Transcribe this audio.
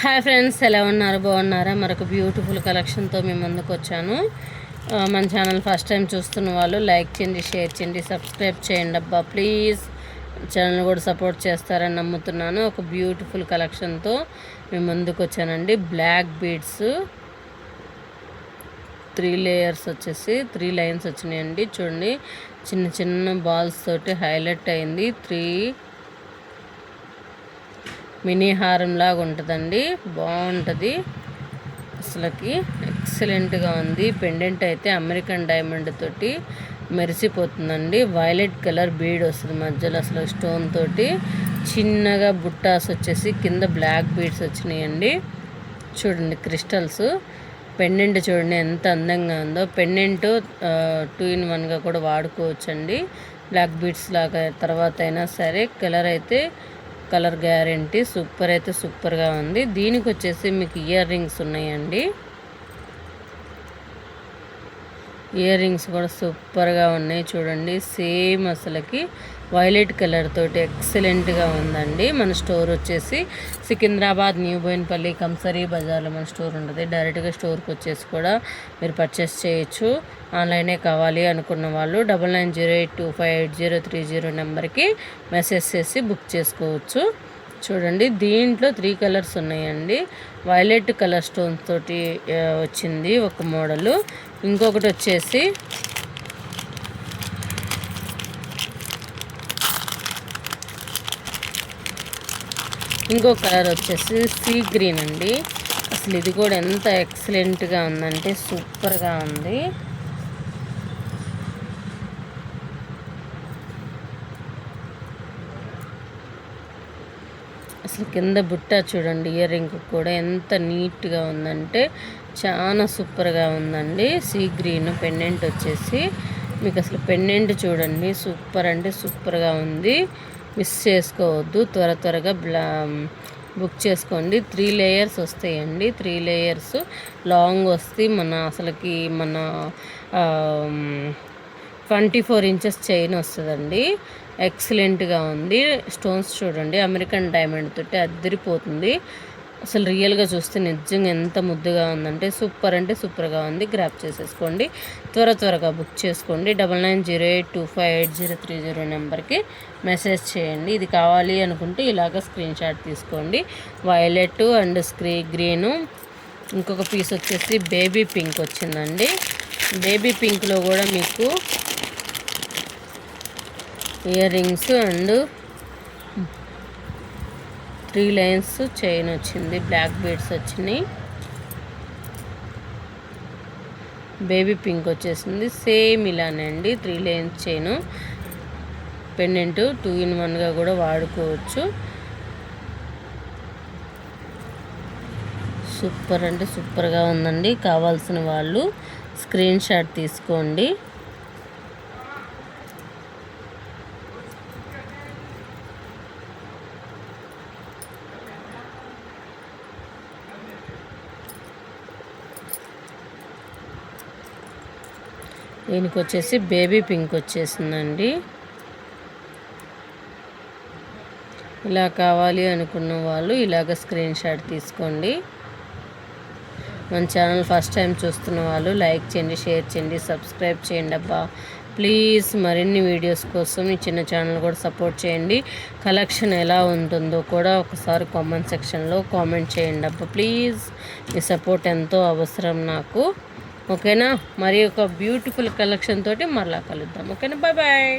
Hi friends, ఎలా ఉన్నారు? బాగున్నారా? మరొక బ్యూటిఫుల్ కలెక్షన్తో మీ ముందుకు వచ్చాను. మన ఛానల్ ఫస్ట్ టైం చూస్తున్న వాళ్ళు లైక్ చేయండి, షేర్ చేయండి, సబ్స్క్రైబ్ చేయండి అబ్బా ప్లీజ్. ఛానల్ కూడా సపోర్ట్ చేస్తారని నమ్ముతున్నాను. ఒక బ్యూటిఫుల్ కలెక్షన్తో మీ ముందుకు వచ్చానండి. బ్లాక్ బీడ్స్ 3 లేయర్స్ వచ్చేసి 3 లైన్స్ వచ్చినాయండి. చూడండి, చిన్న చిన్న బాల్స్ తోటి హైలైట్ అయింది. 3 మినీ హారం లాగా ఉంటుందండి. బాగుంటుంది, అసలుకి ఎక్సలెంట్గా ఉంది. పెండెంట్ అయితే అమెరికన్ డైమండ్ తోటి మెరిసిపోతుందండి. వైలెట్ కలర్ బీడ్ వస్తుంది మధ్యలో, అసలు స్టోన్ తోటి చిన్నగా బుట్టాస్ వచ్చేసి కింద బ్లాక్ బీడ్స్ వచ్చినాయండి. చూడండి, క్రిస్టల్స్. పెండెంట్ చూడండి ఎంత అందంగా ఉందో. పెండెంట్ 2 in 1గా కూడా వాడుకోవచ్చండి. బ్లాక్ బీడ్స్ లాగా తర్వాత అయినా సరే. Colour guarantee. సూపర్ అయితే సూపర్గా ఉంది. దీనికి వచ్చేసి మీకు ఇయర్ రింగ్స్ ఉన్నాయండి. ఇయర్ రింగ్స్ కూడా సూపర్గా ఉన్నాయి. చూడండి, సేమ్ అసలుకి వైలెట్ కలర్ తోటి ఎక్సలెంట్గా ఉందండి. మన స్టోర్ వచ్చేసి సికింద్రాబాద్, న్యూ బోయిన్పల్లి, కంసరీ బజార్లో మన స్టోర్ ఉంటుంది. డైరెక్ట్గా స్టోర్కి వచ్చేసి కూడా మీరు పర్చేస్ చేయొచ్చు. ఆన్లైనే కావాలి అనుకున్న వాళ్ళు 9998258030 నెంబర్కి మెసేజ్ చేసి బుక్ చేసుకోవచ్చు. చూడండి, దీంట్లో 3 కలర్స్ ఉన్నాయండి. వైలెట్ కలర్ స్టోన్స్ తోటి వచ్చింది ఒక మోడలు. ఇంకొకటి వచ్చేసి ఇంకో కలర్ వచ్చేసి సీ గ్రీన్ అండి. అసలు ఇది కూడా ఎంత ఎక్సలెంట్గా ఉందంటే సూపర్గా ఉంది. అసలు కింద బుట్ట చూడండి, ఇయర్ రింగ్ కూడా ఎంత నీట్గా ఉందంటే చాలా సూపర్గా ఉందండి. సీ గ్రీన్ పెండెంట్ వచ్చేసి మీకు అసలు పెండెంట్ చూడండి, సూపర్ అంటే సూపర్గా ఉంది. మిస్ చేసుకోవద్దు, త్వరగా బుక్ చేసుకోండి. 3 లేయర్స్ వస్తాయండి. 3 లేయర్స్ లాంగ్ వస్తాయి. మన 24 inches చైన్ వస్తుందండి. ఎక్సలెంట్గా ఉంది. స్టోన్స్ చూడండి, అమెరికన్ డైమండ్ తోటి అద్దరిపోతుంది. అసలు రియల్గా చూస్తే నిజంగా ఎంత ముద్దుగా ఉందంటే సూపర్ అంటే సూపర్గా ఉంది. గ్రాప్ చేసేసుకోండి, త్వరగా బుక్ చేసుకోండి. 9998258030 నెంబర్కి మెసేజ్ చేయండి. ఇది కావాలి అనుకుంటే ఇలాగ స్క్రీన్ షాట్ తీసుకోండి. Violet and green. ఇంకొక పీస్ వచ్చేసి బేబీ పింక్ వచ్చిందండి. బేబీ పింక్లో కూడా మీకు ear rings and 3 lines chain వచ్చింది. బ్లాక్ బీడ్స్ వచ్చినాయి. బేబీ పింక్ వచ్చేసింది. సేమ్ ఇలానే అండి. 3 లైన్స్ చైను. పెండెంట్ 2 in 1గా కూడా వాడుకోవచ్చు. సూపర్ అంటే సూపర్గా ఉందండి. కావాల్సిన వాళ్ళు స్క్రీన్ షాట్ తీసుకోండి. దీనికి వచ్చేసి బేబీ పింక్ వచ్చేసిందండి. ఇలా కావాలి అనుకున్న వాళ్ళు ఇలాగ స్క్రీన్ షాట్ తీసుకోండి. మన ఛానల్ ఫస్ట్ టైం చూస్తున్న వాళ్ళు లైక్ చేయండి, షేర్ చేయండి, సబ్స్క్రైబ్ చేయండి అబ్బా ప్లీజ్. మరిన్ని వీడియోస్ కోసం ఈ చిన్న ఛానల్ కూడా సపోర్ట్ చేయండి. కలెక్షన్ ఎలా ఉంటుందో కూడా ఒకసారి కామెంట్ సెక్షన్లో కామెంట్ చేయండి అబ్బా ప్లీజ్. మీ సపోర్ట్ ఎంతో అవసరం నాకు. ఓకేనా? మరి ఒక బ్యూటిఫుల్ కలెక్షన్ తోటి మరలా కలుద్దాం. ఓకేనా? బాయ్.